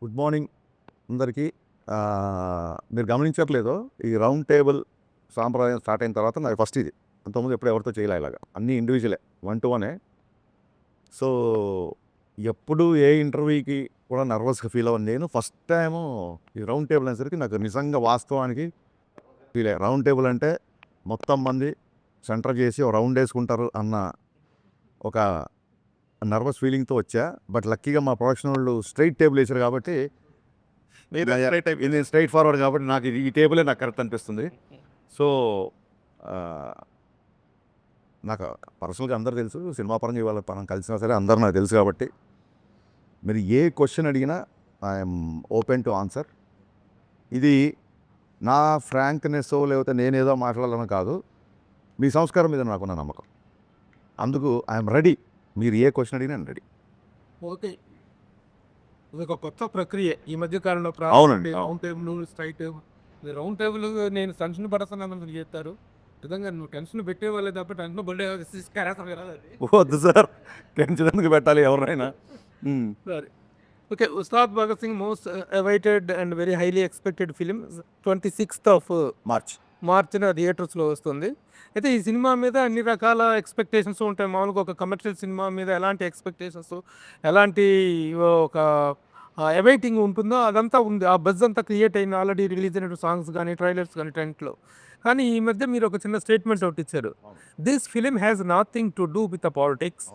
Good morning అందరికీ. మీరు గమనించట్లేదో ఈ రౌండ్ టేబుల్ సాంప్రదాయం స్టార్ట్ అయిన తర్వాత నాకు ఫస్ట్ ఇది. అంతకుముందు ఎప్పుడు ఎవరితో చేయలే ఇలాగా. అన్నీ ఇండివిజువలే, 1-to-1. సో ఎప్పుడు ఏ ఇంటర్వ్యూకి కూడా నర్వస్గా ఫీల్ అవ్వను నేను. ఫస్ట్ టైము ఈ రౌండ్ టేబుల్ అనేసరికి నాకు నిజంగా వాస్తవానికి ఫీల్ అయ్యా. రౌండ్ టేబుల్ అంటే మొత్తం మంది సెంటర్ చేసి ఒక రౌండ్ వేసుకుంటారు అన్న ఒక నర్వస్ ఫీలింగ్తో వచ్చా. బట్ లక్కీగా మా ప్రొడక్షన్ వాళ్ళు స్ట్రైట్ టేబుల్ వేసారు కాబట్టి నేను స్ట్రైట్ ఫార్వర్డ్ కాబట్టి నాకు ఈ టేబులే నాకు కరెక్ట్ అనిపిస్తుంది. సో నాకు పర్సనల్గా అందరు తెలుసు, సినిమా పరంగా ఇవాళ మనం కలిసినా సరే అందరు నాకు తెలుసు కాబట్టి మీరు ఏ క్వశ్చన్ అడిగినా ఐఎమ్ ఓపెన్ టు ఆన్సర్. ఇది నా ఫ్రాంక్నెస్ లేకపోతే నేనేదో మాట్లాడాలని కాదు, మీ సంస్కారం మీద నాకున్న నమ్మకం. అందుకు ఐఎమ్ రెడీ. మీరు ఏ క్వశ్చన్ అడిగినా నేను రెడీ. ఓకే, ఇది ఒక కొత్త ప్రక్రియ ఈ మధ్య కాలంలో. అవునండి. Round table, straight table. Round table నేను టెన్షన్ పడుతున్నాను చేస్తారు. నిజంగా నువ్వు టెన్షన్ పెట్టేవాళ్ళే తప్ప టెన్షన్ పడే వద్దు సార్, టెన్షన్ ఎందుకు పెట్టాలి ఎవరైనా. సరే, okay. Ustaad Bhagat Singh most awaited and very highly expected film 26th మార్చిన థియేటర్స్లో వస్తుంది. అయితే ఈ సినిమా మీద అన్ని రకాల ఎక్స్పెక్టేషన్స్ ఉంటాయి. మామూలుగా ఒక కమర్షియల్ సినిమా మీద ఎలాంటి ఎక్స్పెక్టేషన్స్, ఎలాంటి ఒక అవైటింగ్ ఉంటుందో అదంతా ఉంది. ఆ బజ్ అంతా క్రియేట్ అయింది ఆల్రెడీ రిలీజ్ అయిన సాంగ్స్ కానీ, ట్రైలర్స్ కానీ, టెంట్లో. కానీ ఈ మధ్య మీరు ఒక చిన్న స్టేట్మెంట్ ఒకటి ఇచ్చారు. This film has nothing to do with the politics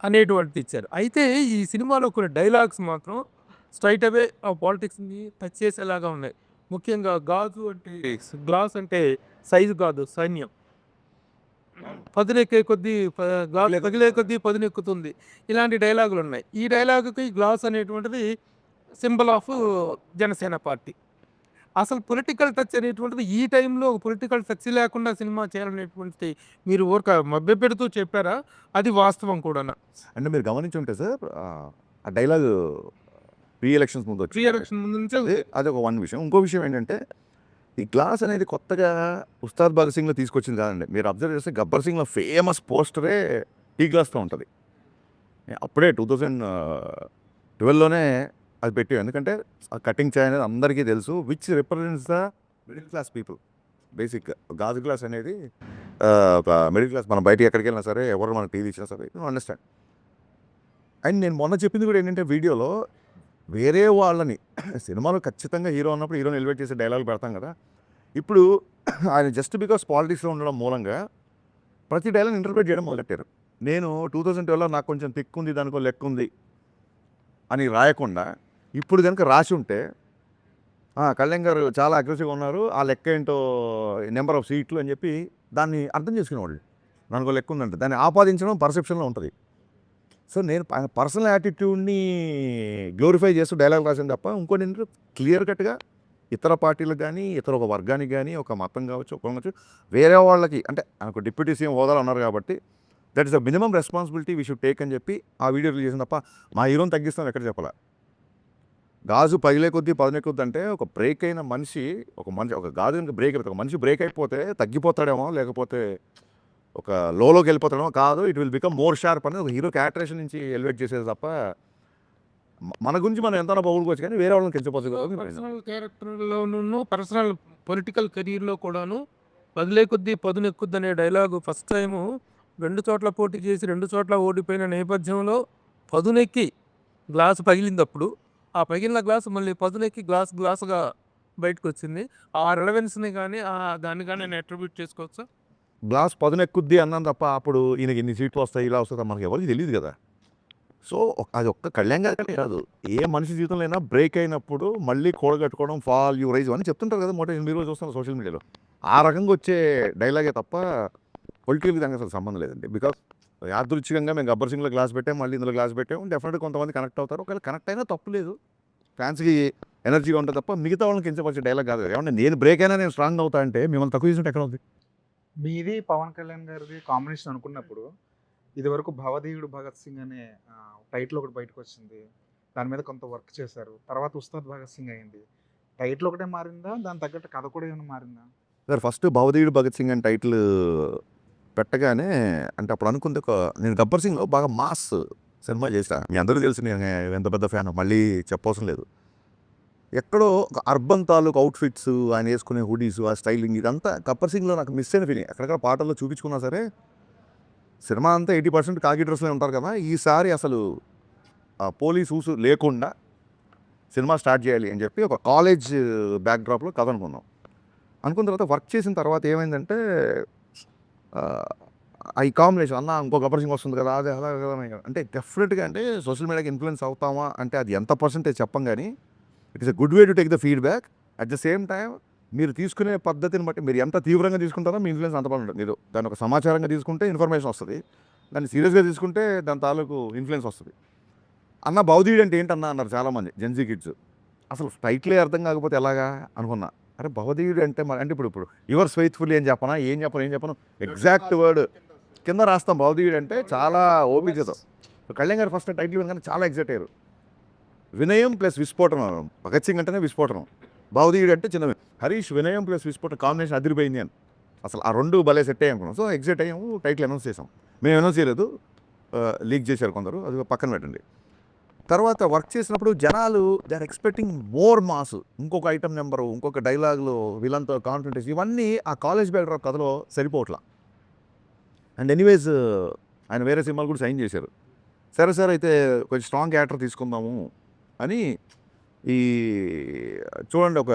అనేటువంటిది ఇచ్చారు. అయితే ఈ సినిమాలో కొన్ని డైలాగ్స్ మాత్రం స్ట్రైట్ అవే ఆ పాలిటిక్స్ని టచ్ చేసేలాగా ఉన్నాయి. ముఖ్యంగా గాజు అంటే గ్లాస్ అంటే సైజు కాదు, సైన్యం. పదునెక్కే కొద్దీ పగిలే కొద్దీ పదునెక్కుతుంది. ఇలాంటి డైలాగులు ఉన్నాయి. ఈ డైలాగుకి గ్లాస్ అనేటువంటిది సింబల్ ఆఫ్ జనసేన పార్టీ. అసలు పొలిటికల్ టచ్ అనేటువంటిది ఈ టైంలో పొలిటికల్ టచ్ లేకుండా సినిమా చేయాలనేటువంటిది మీరు ఊరిక మభ్యపెడుతూ చెప్పారా? అది వాస్తవం కూడా. అంటే మీరు గమనించి ఉంటే సార్, ఆ డైలాగ్ ప్రీ ఎలక్షన్స్ ముందు ప్రీ ఎలక్షన్ ముందు నుంచే అది ఒక విషయం. ఇంకో విషయం ఏంటంటే ఈ గ్లాస్ అనేది కొత్తగా ఉస్తాద్ భగత్ సింగ్లో తీసుకొచ్చింది కాదండి. మీరు అబ్జర్వ్ చేస్తే గబ్బర్ సింగ్లో ఫేమస్ పోస్టరే టీ గ్లాస్తో ఉంటుంది. అప్పుడే 2012లోనే అది పెట్టాం. ఎందుకంటే కటింగ్ చాయ్ అనేది అందరికీ తెలుసు, which represents the middle class people. Basic గాజు గ్లాస్ అనేది మిడిల్ క్లాస్. మనం బయట ఎక్కడికి వెళ్ళినా సరే, ఎవరు మనకు టీవీ ఇచ్చినా సరే అండర్స్టాండ్. అండ్ నేను మొన్న చెప్పింది కూడా ఏంటంటే, వీడియోలో వేరే వాళ్ళని సినిమాలో ఖచ్చితంగా హీరో అన్నప్పుడు హీరోని ఎలివేట్ చేసే డైలాగులు పెడతాం కదా. ఇప్పుడు ఆయన జస్ట్ బికాస్ పాలిటిక్స్లో ఉండడం మూలంగా ప్రతి డైలాగ్ ఇంటర్ప్రిట్ చేయడం మొదలెట్టారు. నేను 2012లో నాకు కొంచెం తిక్కు ఉంది, దానికో లెక్క ఉంది అని రాయకుండా ఇప్పుడు కనుక రాసి ఉంటే కళ్యాణ్ గారు చాలా అగ్రెసివ్గా ఉన్నారు, ఆ లెక్క ఏంటో నెంబర్ ఆఫ్ సీట్లు అని చెప్పి దాన్ని అర్థం చేసుకునేవాళ్ళు. దానికో లెక్క ఉందంటే దాన్ని ఆపాదించడం పర్సెప్షన్లో ఉంటుంది. సో నేను పర్సనల్ యాటిట్యూడ్ని గ్లోరిఫై చేస్తూ డైలాగ్ రాసాను తప్ప ఇంకోటి ఏంటంటే క్లియర్ కట్గా ఇతర పార్టీలకు కానీ, ఇతర ఒక వర్గానికి కానీ, ఒక మతం కావచ్చు, ఒక కావచ్చు, వేరే వాళ్ళకి అంటే ఒక డిప్యూటీ సీఎం హోదాలో ఉన్నారు కాబట్టి that is the minimum responsibility we should take అని చెప్పి ఆ వీడియో రిలీజ్ చేసిన తప్ప మా హీరోని తగ్గిస్తాం ఎక్కడ చెప్పాల. గాజు పగిలే కొద్దీ పదునే కొద్ది అంటే ఒక బ్రేక్ అయిన మనిషి, ఒక గాజు కనుక బ్రేక్ అయిపోతే, ఒక మనిషి బ్రేక్ అయిపోతే తగ్గిపోతాడేమో, లేకపోతే ఒక లోకి వెళ్ళిపోతాడేమో. కాదు, it will become more sharp అనేది ఒక హీరో క్యారెక్టరేషన్ నుంచి ఎలివేట్ చేసేది తప్ప మన గురించి మనం ఎంతైనా పౌరుకోవచ్చు కానీ వేరే వాళ్ళని కెలిచిపోతుంది. పర్సనల్ క్యారెక్టర్లోనూ పర్సనల్ పొలిటికల్ కెరీర్లో కూడాను పదిలే కొద్దీ పదునెక్కుద్ది అనే డైలాగు ఫస్ట్ టైము 2 చోట్ల పోటీ చేసి 2 చోట్ల ఓడిపోయిన నేపథ్యంలో పదునెక్కి గ్లాసు పగిలినప్పుడు ఆ పగిలిన గ్లాసు మళ్ళీ పదునెక్కి గ్లాసుగా బయటకు వచ్చింది. ఆ రిలవెన్స్ని కానీ దాన్ని కానీ నేను అట్రిబ్యూట్ చేసుకోవచ్చా? గ్లాస్ పదునెక్కుద్ది అన్నాను తప్ప అప్పుడు ఈయనకి ఇన్ని సీట్లు వస్తాయి, ఇలా వస్తాయి మనకి ఎవరికి తెలియదు కదా. సో అది ఒక్క కళ్యాణ్ గారికనే కాదు, ఏ మనిషి జీవితంలో అయినా బ్రేక్ అయినప్పుడు మళ్ళీ కూడగట్టుకోవడం, ఫాల్ యూ రైజ్ అని చెప్తుంటారు కదా. 8 రోజులు చూస్తాను సోషల్ మీడియాలో. ఆ రకంగా వచ్చే డైలాగే తప్ప పొలిటికల్కి దానికి అసలు సంబంధం లేదండి. బికాస్ యాదృచ్ఛికంగా మేము గబ్బర్ సింగ్లో గ్లాస్ పెట్టాం, మళ్ళీ ఇందులో గ్లాస్ పెట్టాం. డెఫినెట్గా కొంతమంది కనెక్ట్ అవుతారు. ఒకవేళ కనెక్ట్ అయినా తప్పు లేదు, ఫ్యాన్స్కి ఎనర్జీగా ఉంటుంది తప్ప మిగతా వాళ్ళని కించపరిచే డైలాగ్ కాదు. ఏమన్నా నేను బ్రేక్ అయినా నేను స్ట్రాంగ్ అవుతా అంటే మిమ్మల్ని తక్కువ చేసినట్టు ఎక్కడ ఉంది? మీది పవన్ కళ్యాణ్ గారిది కాంబినేషన్ అనుకున్నప్పుడు ఇదివరకు భవదీయుడు భగత్ సింగ్ అనే టైటిల్ ఒకటి బయటకు వచ్చింది. దాని మీద కొంత వర్క్ చేశారు. తర్వాత ఉస్తాద్ భగత్ సింగ్ అయింది. టైటిల్ ఒకటే మారిందా, దాని తగ్గట్టు కథ కూడా ఏమైనా మారిందా? సార్ ఫస్ట్ భవదీయుడు భగత్ సింగ్ అని టైటిల్ పెట్టగానే అంటే అప్పుడు అనుకుంది నేను గబ్బర్ సింగ్లో బాగా మాస్ సినిమా చేసా. మీ అందరికీ తెలుసు నేను ఎంత పెద్ద ఫ్యాన్, మళ్ళీ చెప్పవసరం లేదు. ఎక్కడో ఒక అర్బన్ తాలూకు అవుట్ఫిట్స్, ఆయన వేసుకునే హుడీస్, ఆ స్టైలింగ్ ఇదంతా గబ్బర్ సింగ్లో నాకు మిస్ అయిన ఫీలింగ్. ఎక్కడెక్కడ పాటల్లో చూపించుకున్నా సరే సినిమా అంతా 80% కాకి డ్రెస్లో ఉంటారు కదా, ఈసారి అసలు పోలీస్ ఊసు లేకుండా సినిమా స్టార్ట్ చేయాలి అని చెప్పి ఒక కాలేజ్ బ్యాక్డ్రాప్లో కథ అనుకున్నాం. అనుకున్న తర్వాత వర్క్ చేసిన తర్వాత ఏమైందంటే ఈ కాంబినేషన్ అన్న ఇంకో గబ్బర్ సింగ్ వస్తుంది కదా, అదే అలా కదా అంటే డెఫినెట్గా అంటే సోషల్ మీడియాకి ఇన్ఫ్లుయెన్స్ అవుతామా అంటే అది ఎంత పర్సెంటేజ్ చెప్పం, కానీ it is a good way to take the feedback. At the same time మీరు తీసుకునే పద్ధతిని బట్టి మీరు ఎంత తీవ్రంగా తీసుకుంటారో మీ ఇన్ఫ్లుయెన్స్ అంత ఉంటుంది. మీరు దాన్ని ఒక సమాచారంగా తీసుకుంటే ఇన్ఫర్మేషన్ వస్తుంది, దాన్ని సీరియస్గా తీసుకుంటే దాని తాలూకు ఇన్ఫ్లుయెన్స్ వస్తుంది. అన్న భవదీయుడు అంటే ఏంటన్నా అన్నారు చాలామంది జెన్జీ కిడ్స్. అసలు టైటిలే అర్థం కాకపోతే ఎలాగా అనుకున్నా. అరే భవదీయుడు అంటే అంటే ఇప్పుడు యువర్స్ ఫెయిత్ఫుల్లీ అని చెప్పనా, ఏం చెప్పను ఎగ్జాక్ట్ వర్డ్ కింద రాస్తాం. భవదీయుడు అంటే చాలా ఓపికతో. కళ్యాణ్ గారు ఫస్ట్ టైటిల్ వినగానే చాలా ఎగ్జైట్ అయ్యారు. వినయం ప్లస్ విస్ఫోటనం, భగత్ సింగ్ అంటేనే విస్ఫోటనం, భవదీయుడు అంటే చిన్న హరీష్ వినయం ప్లస్ విస్ఫోటనం కాంబినేషన్ అదిరిపోయింది అని అసలు ఆ రెండు భలే సెట్ అయ్యాం అనుకున్నాం. సో ఎగ్జైట్ అయ్యాము, టైటిల్ అనౌన్స్ చేసాం. మేము అనౌన్స్ చేయలేదు, లీక్ చేశారు కొందరు, అది పక్కన పెట్టండి. తర్వాత వర్క్ చేసినప్పుడు జనాలు they are expecting more mass, ఇంకొక ఐటమ్ నెంబరు, ఇంకొక డైలాగులు, విలన్తో కాన్ఫిడెన్స్, ఇవన్నీ ఆ కాలేజ్ బ్యాక్డ్రాప్ కథలో సరిపోవట్లా. అండ్ ఎనీవేస్ ఆయన వేరే సినిమాలు కూడా సైన్ చేశారు. సరే సార్ అయితే కొంచెం స్ట్రాంగ్ క్యారెక్టర్ తీసుకుందాము అని ఈ చూడండి ఒక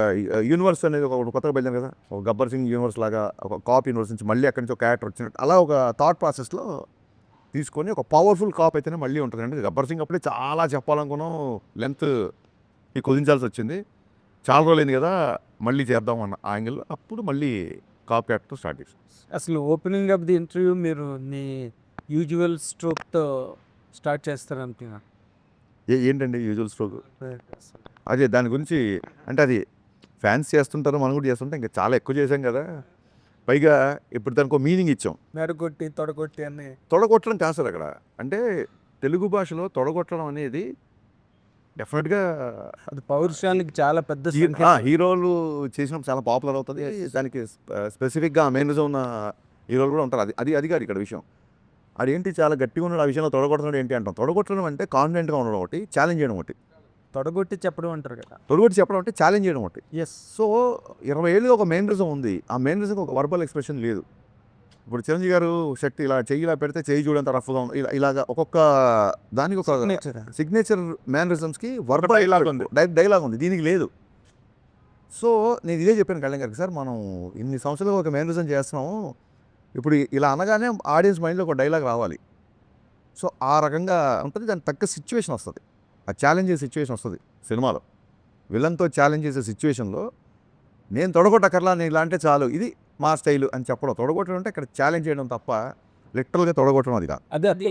యూనివర్స్ అనేది ఒక కొత్తగా వెళ్ళాను కదా, ఒక గబ్బర్ సింగ్ యూనివర్స్ లాగా ఒక కాప్ యూనివర్స్ నుంచి మళ్ళీ అక్కడి నుంచి ఒక క్యారెక్టర్ వచ్చినట్టు అలా ఒక థాట్ ప్రాసెస్లో తీసుకొని ఒక పవర్ఫుల్ కాప్ అయితేనే మళ్ళీ ఉంటుంది. అంటే గబ్బర్ సింగ్ అప్పుడే చాలా చెప్పాలనుకున్నాం, లెంత్ కుదించాల్సి వచ్చింది. చాలా రోజులైంది కదా మళ్ళీ చేద్దాం అన్న యాంగిల్లో అప్పుడు మళ్ళీ కాప్ క్యారెక్టర్ స్టార్ట్ చేసాం. అసలు ఓపెనింగ్ ఆఫ్ ది ఇంటర్వ్యూ మీరు మీ యూజువల్ స్ట్రోక్తో స్టార్ట్ చేస్తారనుకున్నా. ఏంటండి యూజువల్ స్ట్రోక్? అదే దాని గురించి అంటే అది ఫ్యాన్స్ చేస్తుంటారు, మనం కూడా చేస్తుంటాం, ఇంకా చాలా ఎక్కువ చేసాం కదా. పైగా ఇప్పుడు దానికి ఒక మీనింగ్ ఇచ్చాం. మెరగొట్టి తొడగొట్టి అని. తొడగొట్టడం కాదు సార్ అక్కడ. అంటే తెలుగు భాషలో తొడగొట్టడం అనేది డెఫినెట్గా అది పౌరుషానికి చాలా పెద్ద హీరోలు చేసినప్పుడు చాలా పాపులర్ అవుతుంది. దానికి స్పెసిఫిక్గా మేనరిజం ఉన్న హీరోలు కూడా ఉంటారు. అది కాదు ఇక్కడ విషయం. అదేంటి చాలా గట్టిగా ఉన్నాడు ఆ విషయంలో తొడగొట్టడం ఏంటి అంటాం. తొడగొట్టడం అంటే కాన్ఫిడెంట్గా ఉండడం ఒకటి, ఛాలెంజ్ చేయడం ఒకటి. తొడగొట్టి చెప్పడం అంటారు కదా, తొడగొట్టి చెప్పడం అంటే ఛాలెంజ్ చేయడం ఒకటి. ఎస్. సో 20 ఏళ్ళుగా ఒక మేనరిజం ఉంది, ఆ మేనరిజంకి ఒక వర్బల్ ఎక్స్ప్రెషన్ లేదు. ఇప్పుడు చిరంజీవి గారు శక్తి ఇలా చెయ్యి ఇలా పెడితే చెయ్యి చూడంత రఫ్గా ఉంది, ఇలాగా ఒక్కొక్క దానికి ఒక సిగ్నేచర్ మేనరిజమ్స్కి వర్బల్ డైలాగ్ ఉంది, డైలాగ్ ఉంది, దీనికి లేదు. సో నేను ఇదే చెప్పాను కళ్యాణ్ గారికి, సార్ మనం ఇన్ని సంవత్సరాలుగా ఒక మేనరిజం చేస్తున్నాము, ఇప్పుడు ఇలా అనగానే ఆడియన్స్ మైండ్లో ఒక డైలాగ్ రావాలి. సో ఆ రకంగా ఉంటుంది, దానికి తగ్గ సిచ్యువేషన్ వస్తుంది, ఆ ఛాలెంజ్ చేసే సిచ్యువేషన్ వస్తుంది సినిమాలో. విలన్తో ఛాలెంజ్ చేసే సిచ్యువేషన్లో నేను తొడగొట్టకర్లా, నేను ఇలా అంటే చాలు, ఇది మా స్టైలు అని చెప్పడం. తొడగొట్టడం అంటే ఇక్కడ ఛాలెంజ్ చేయడం తప్ప లిటరల్గా తొడగొట్టడం అది కాదు. అది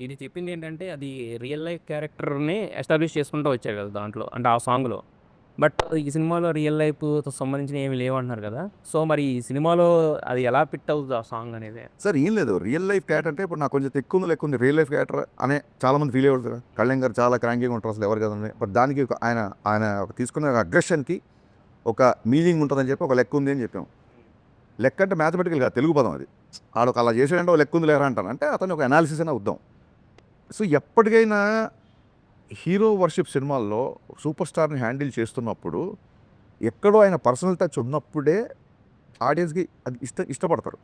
ఇది చెప్పింది ఏంటంటే అది రియల్ లైఫ్ క్యారెక్టర్ని ఎస్టాబ్లిష్ చేసుకుంటూ వచ్చారు కదా దాంట్లో, అంటే ఆ సాంగ్లో. బట్ ఈ సినిమాలో రియల్ లైఫ్తో సంబంధించిన ఏమి లేవంటున్నారు కదా, సో మరి ఈ సినిమాలో అది ఎలా ఫిట్ అవుతుంది ఆ సాంగ్ అనేది? సార్ ఏం లేదు, రియల్ లైఫ్ క్యారెక్టర్ అంటే ఇప్పుడు నాకు కొంచెం ఎక్కువ ఉంది రియల్ లైఫ్ క్యారెక్టర్ అనే చాలామంది ఫీల్ అయ్యారు. కళ్యాణ్ గారు చాలా క్రాంకీగా ఉంటారు అసలు ఎవరు కదండి. బట్ దానికి ఆయన తీసుకున్న అగ్రెషన్కి ఒక మీనింగ్ ఉంటుందని చెప్పి ఒక లెక్క ఉంది అని చెప్పాము. లెక్క అంటే మ్యాథమెటికల్గా తెలుగు పదం అది. ఆడొక అలా చేసాడంటే ఒక లెక్క ఉంది లేరా అంటాను, అంటే అతను ఒక అనాలిసిస్ అయినా వద్దాం. సో ఎప్పటికైనా హీరో వర్షిప్ సినిమాల్లో సూపర్ స్టార్ని హ్యాండిల్ చేస్తున్నప్పుడు ఎక్కడో ఆయన పర్సనల్ టచ్ ఉన్నప్పుడే ఆడియన్స్కి అది ఇష్టపడతారు.